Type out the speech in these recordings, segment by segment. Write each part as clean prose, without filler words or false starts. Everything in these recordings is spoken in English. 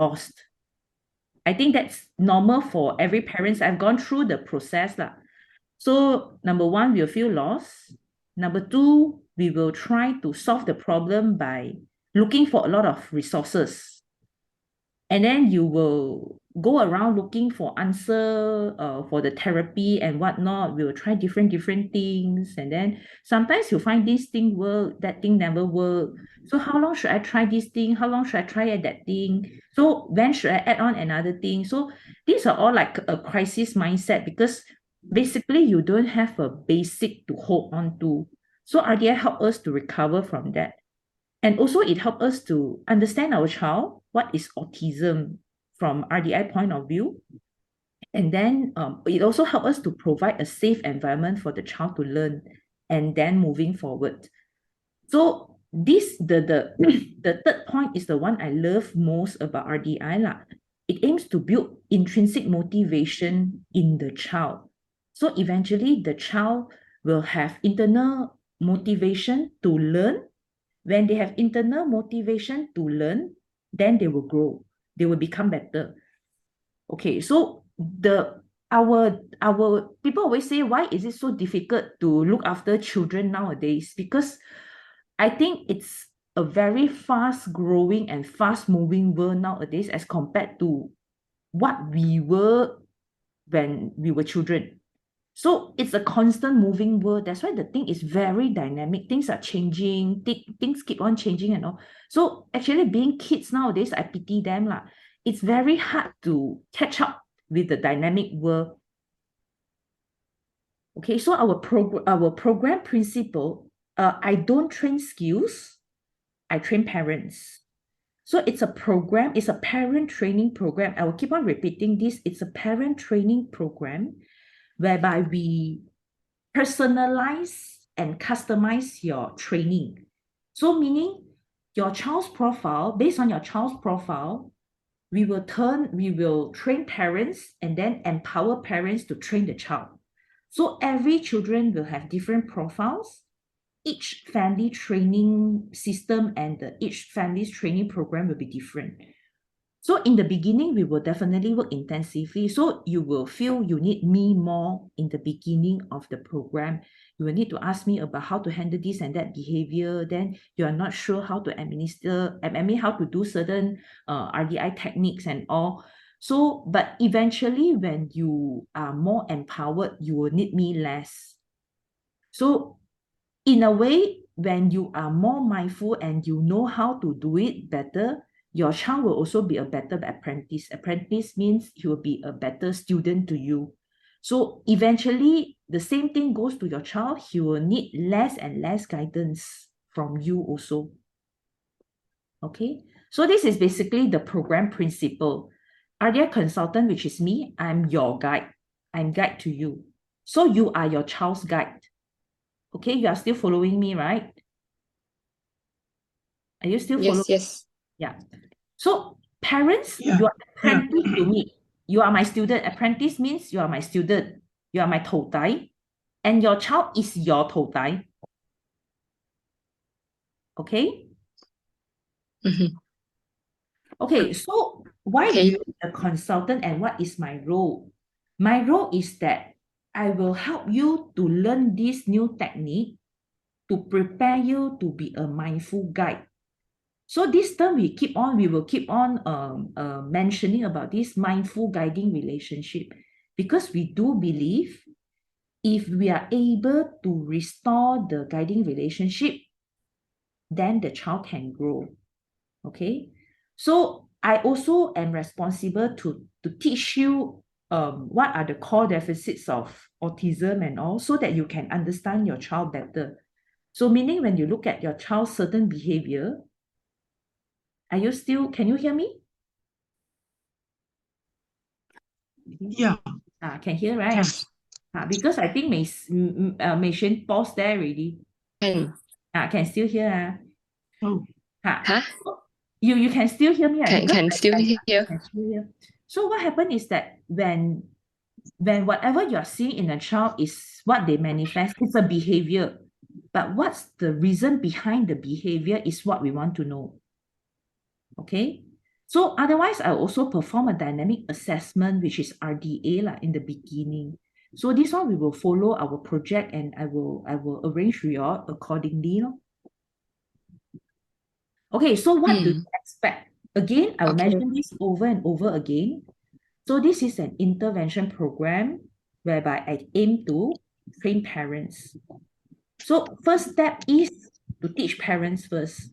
lost. I think that's normal for every parents. I've gone through the process lah. So number one, we'll feel lost. Number two, we will try to solve the problem by looking for a lot of resources. And then you will go around looking for answer for the therapy and whatnot. We will try different things. And then sometimes you find this thing work, that thing never work. So how long should I try this thing? How long should I try that thing? So when should I add on another thing? So these are all like a crisis mindset because basically you don't have a basic to hold on to. So RDI help us to recover from that. And also it helps us to understand our child, what is autism from RDI point of view. And then it also helps us to provide a safe environment for the child to learn and then moving forward. So this, the third point is the one I love most about RDI lah. It aims to build intrinsic motivation in the child. So eventually the child will have internal motivation to learn. When they have internal motivation to learn, then they will grow. They will become better. Okay, so our people always say, why is it so difficult to look after children nowadays? Because I think it's a very fast growing and fast moving world nowadays as compared to what we were when we were children. So it's a constant moving world. That's why the thing is very dynamic. Things are changing. Things keep on changing and all. So actually being kids nowadays, I pity them lah. It's very hard to catch up with the dynamic world. Okay, so our program principle, I don't train skills, I train parents. So it's a program, it's a parent training program. I will keep on repeating this. It's a parent training program whereby we personalize and customize your training. So meaning your child's profile, based on your child's profile, we will train parents and then empower parents to train the child. So every children will have different profiles. Each family training system and each family's training program will be different. So in the beginning, we will definitely work intensively. So you will feel you need me more in the beginning of the program. You will need to ask me about how to handle this and that behavior. Then you are not sure how to administer, how to do certain RDI techniques and all. So, but eventually when you are more empowered, you will need me less. So in a way, when you are more mindful and you know how to do it better, your child will also be a better apprentice. Apprentice means he will be a better student to you. So eventually, the same thing goes to your child. He will need less and less guidance from you also. Okay, so this is basically the program principle. RDI consultant, which is me, I'm your guide. I'm guide to you. So you are your child's guide. Okay, you are still following me, right? Are you still following? Yes. Yeah. So parents, you are apprentice to me. You are my student. Apprentice means you are my student. You are my tou dai. And your child is your tou dai. Okay? Okay, so why do you need a consultant and what is my role? My role is that I will help you to learn this new technique to prepare you to be a mindful guide. So this term we will keep on mentioning about this mindful guiding relationship because we do believe if we are able to restore the guiding relationship, then the child can grow. Okay, so I also am responsible to teach you what are the core deficits of autism and all so that you can understand your child better. So meaning when you look at your child's certain behavior, can you hear me? Yeah. Can hear, right? Yes. Because I think Mei Xuan paused there already. Can still hear. Oh. You can still hear me, right? Can still hear. Can still hear. So what happened is that when whatever you're seeing in a child is what they manifest, it's a behavior. But what's the reason behind the behavior is what we want to know. Okay? So otherwise, I also perform a dynamic assessment, which is RDA lah, in the beginning. So this one we will follow our project, and I will arrange for you all accordingly. No? Okay, so what do you expect? Again, I will Okay. mention this over and over again. So this is an intervention program whereby I aim to train parents. So first step is to teach parents first.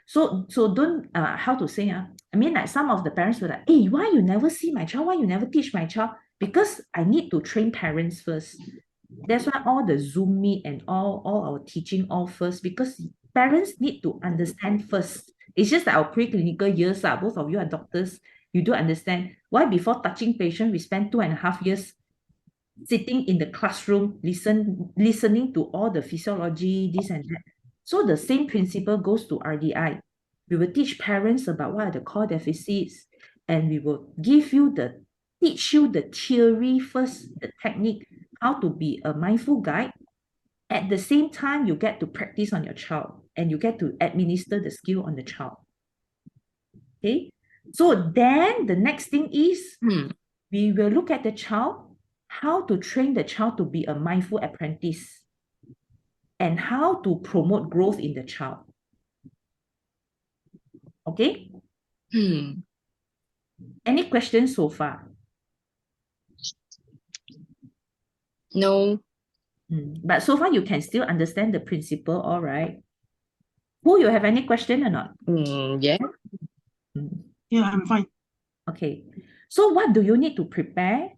So don't how to say I mean, like some of the parents were like, hey, why you never see my child? Why you never teach my child? Because I need to train parents first. That's why all the Zoom meet and all our teaching all first, because parents need to understand first. It's just that our preclinical years, both of you are doctors, you do understand why before touching patient, we spend 2.5 years sitting in the classroom, listening to all the physiology, this and that. So the same principle goes to RDI. We will teach parents about what are the core deficits, and we will teach you the theory first, the technique, how to be a mindful guide. At the same time, you get to practice on your child, and you get to administer the skill on the child. Okay, so then the next thing is we will look at the child, how to train the child to be a mindful apprentice, and how to promote growth in the child. Okay, any questions so far? No. But so far you can still understand the principle, all right? Who, you have any question or not? Yeah. Yeah, I'm fine. Okay, so what do you need to prepare?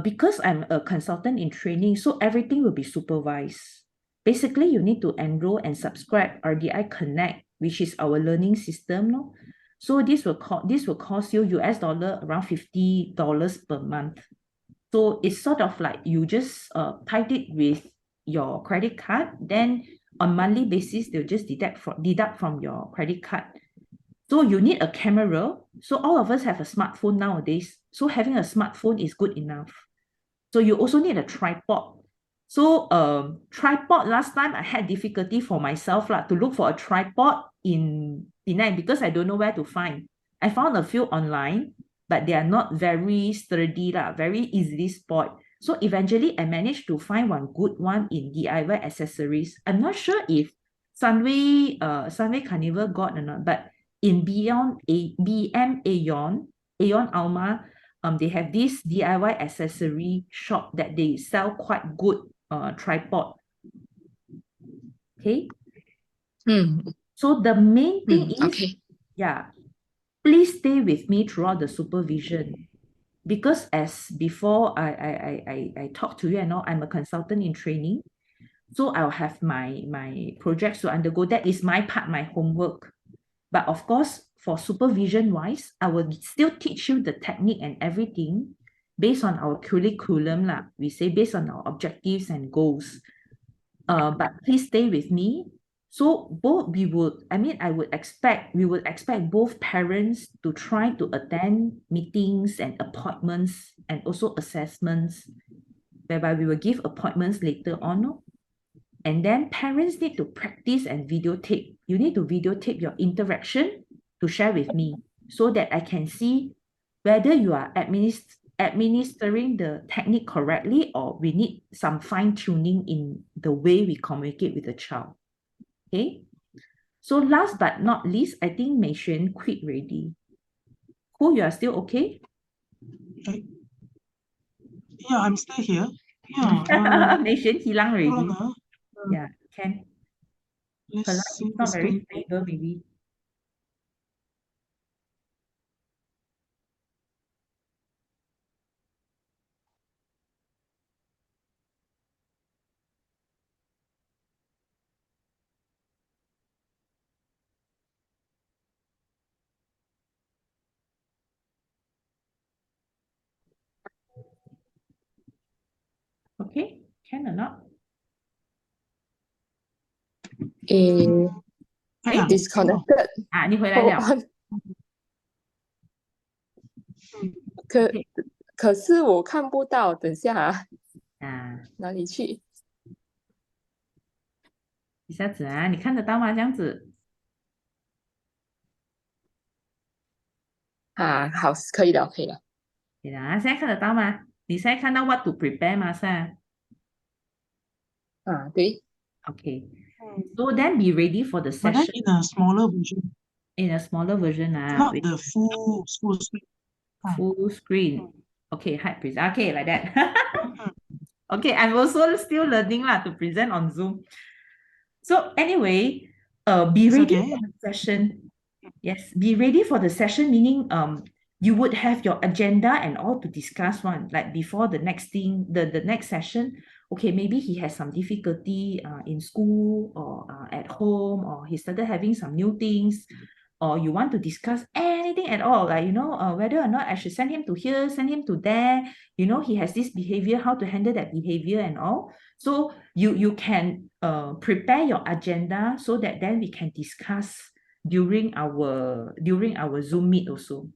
Because I'm a consultant in training, so everything will be supervised. Basically, you need to enroll and subscribe RDI Connect, which is our learning system. No? So this will cost you US dollar around $50 per month. So it's sort of like you just tied it with your credit card. Then on monthly basis, they'll just deduct from your credit card. So you need a camera. So all of us have a smartphone nowadays. So having a smartphone is good enough. So you also need a tripod. So tripod, last time I had difficulty for myself to look for a tripod in Penang because I don't know where to find. I found a few online, but they are not very sturdy, very easily spoiled. So eventually I managed to find one good one in DIY accessories. I'm not sure if Sunway Carnival got or not, but in BM Aeon Alma, they have this DIY accessory shop that they sell quite good tripod. Okay. So the main thing is, Okay. please stay with me throughout the supervision. Because as before I talked to you, I'm a consultant in training. So I'll have my projects to undergo. That is my part, my homework. But of course, for supervision wise, I will still teach you the technique and everything based on our curriculum. We say based on our objectives and goals. But please stay with me. So we would expect both parents to try to attend meetings and appointments and also assessments, whereby we will give appointments later on. And then parents need to practice and videotape. You need to videotape your interaction to share with me so that I can see whether you are administering the technique correctly, or we need some fine-tuning in the way we communicate with the child. Okay. So last but not least, I think Mei Xuan quit already. Who, you are still okay? Yeah, I'm still here. Yeah. Mei Xuan hilang already. Hold on, Yeah, can. Her let's line see is not this very thing. stable, maybe. Okay, can or not? Disconnected. 你回来了。 可是我看不到，等下哪里去？一下子你看得到吗？这样子。好，可以了，可以了。对啦，现在看得到吗？你现在看到 what to prepare 吗？是啊。对。Okay. So then be ready for the But then session in a smaller version, in a smaller version not with the full screen. full screen. Okay, hide present. Okay, like that. Mm. Okay, I'm also still learning lah to present on Zoom. So anyway, be It's ready okay. for the session. Yes, be ready for the session, meaning you would have your agenda and all to discuss one, like before the next thing, the next session. Okay, maybe he has some difficulty in school or at home, or he started having some new things, or you want to discuss anything at all, like, whether or not I should send him to here, send him to there, he has this behavior, how to handle that behavior and all. So you can prepare your agenda so that then we can discuss during our Zoom meet also.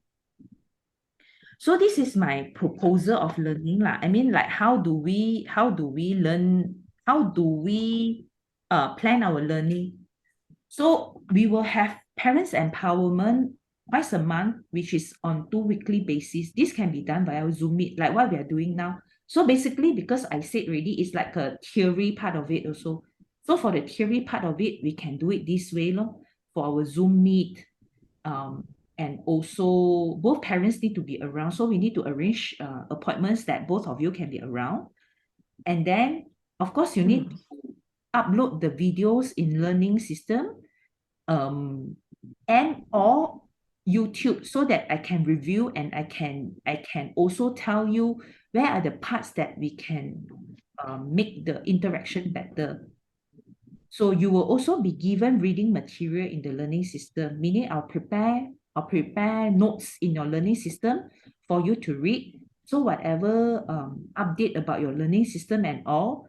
So this is my proposal of learning lah. I mean, like, how do we learn? How do we plan our learning? So we will have parents empowerment twice a month, which is on 2 weekly basis. This can be done via Zoom meet, like what we are doing now. So basically, because I said already, it's like a theory part of it also. So for the theory part of it, we can do it this way, for our Zoom meet. And also both parents need to be around. So we need to arrange appointments that both of you can be around. And then, of course, you need to upload the videos in learning system and or YouTube, so that I can review and I can also tell you where are the parts that we can make the interaction better. So you will also be given reading material in the learning system, meaning I'll prepare notes in your learning system for you to read. So whatever update about your learning system and all,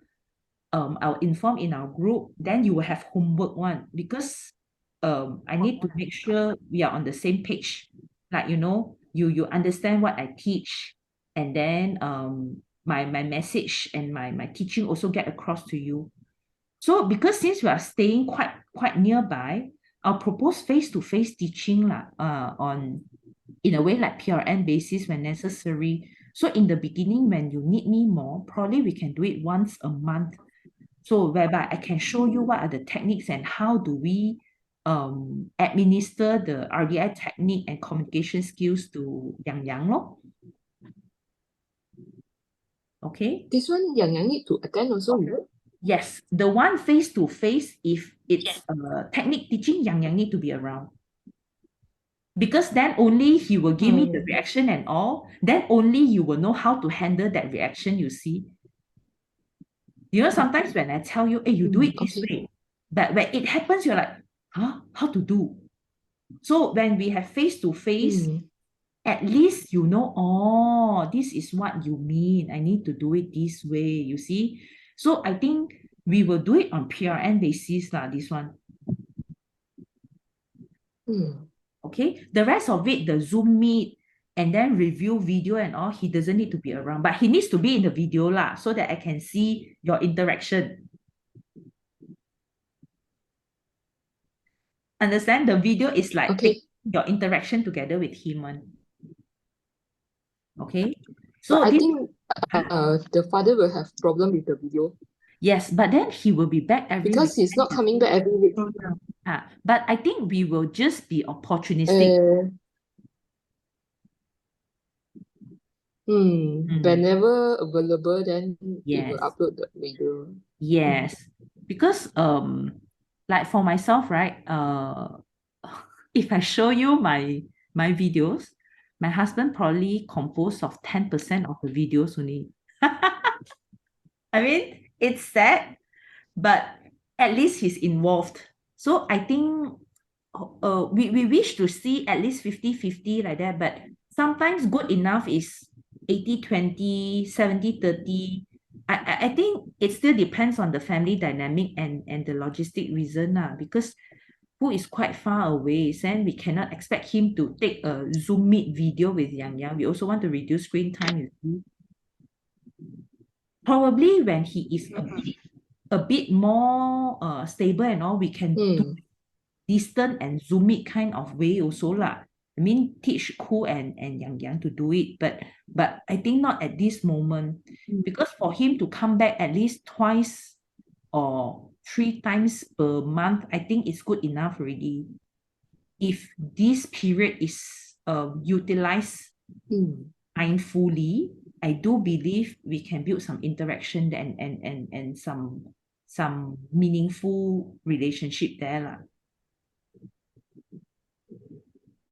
I'll inform in our group. Then you will have homework one, because I need to make sure we are on the same page. Like, you understand what I teach, and then my message and my teaching also get across to you. So because since we are staying quite nearby, I'll propose face-to-face teaching on, in a way, like PRN basis when necessary. So in the beginning, when you need me more, probably we can do it once a month. So whereby I can show you what are the techniques and how do we administer the RDI technique and communication skills to Yang lor. Okay. This one Yang need to attend also. Yes, the one face-to-face, if it's technique teaching, Yang need to be around. Because then only he will give me the reaction and all. Then only you will know how to handle that reaction, you see. Sometimes when I tell you, hey, you do it this way, but when it happens, you're like, huh? How to do? So when we have face-to-face, at least oh, this is what you mean. I need to do it this way, you see. So I think we will do it on PRN basis this one. Okay, the rest of it, the Zoom meet and then review video and all, he doesn't need to be around, but he needs to be in the video so that I can see your interaction. Understand? The video is like your interaction together with him. Okay, so I think the father will have problem with the video. Yes, but then he will be back every week. Because he's not coming back every week. But I think we will just be opportunistic. Whenever available, then we will Yes. upload the video. Yes, because like for myself, right? If I show you my videos, my husband probably composed of 10% of the videos only. I mean, it's sad, but at least he's involved. So I think we wish to see at least 50-50 like that, but sometimes good enough is 80-20, 70-30. I think it still depends on the family dynamic and the logistic reason, because who is quite far away, and we cannot expect him to take a Zoom meet video with Yang. We also want to reduce screen time, you see. Probably when he is a bit more stable and all, we can do distant and Zoom meet kind of way also . I mean, teach Koo and Yang Yang to do it, but I think not at this moment, because for him to come back at least twice or 3 times per month, I think it's good enough already. If this period is utilized mindfully, I do believe we can build some interaction and some meaningful relationship there lah.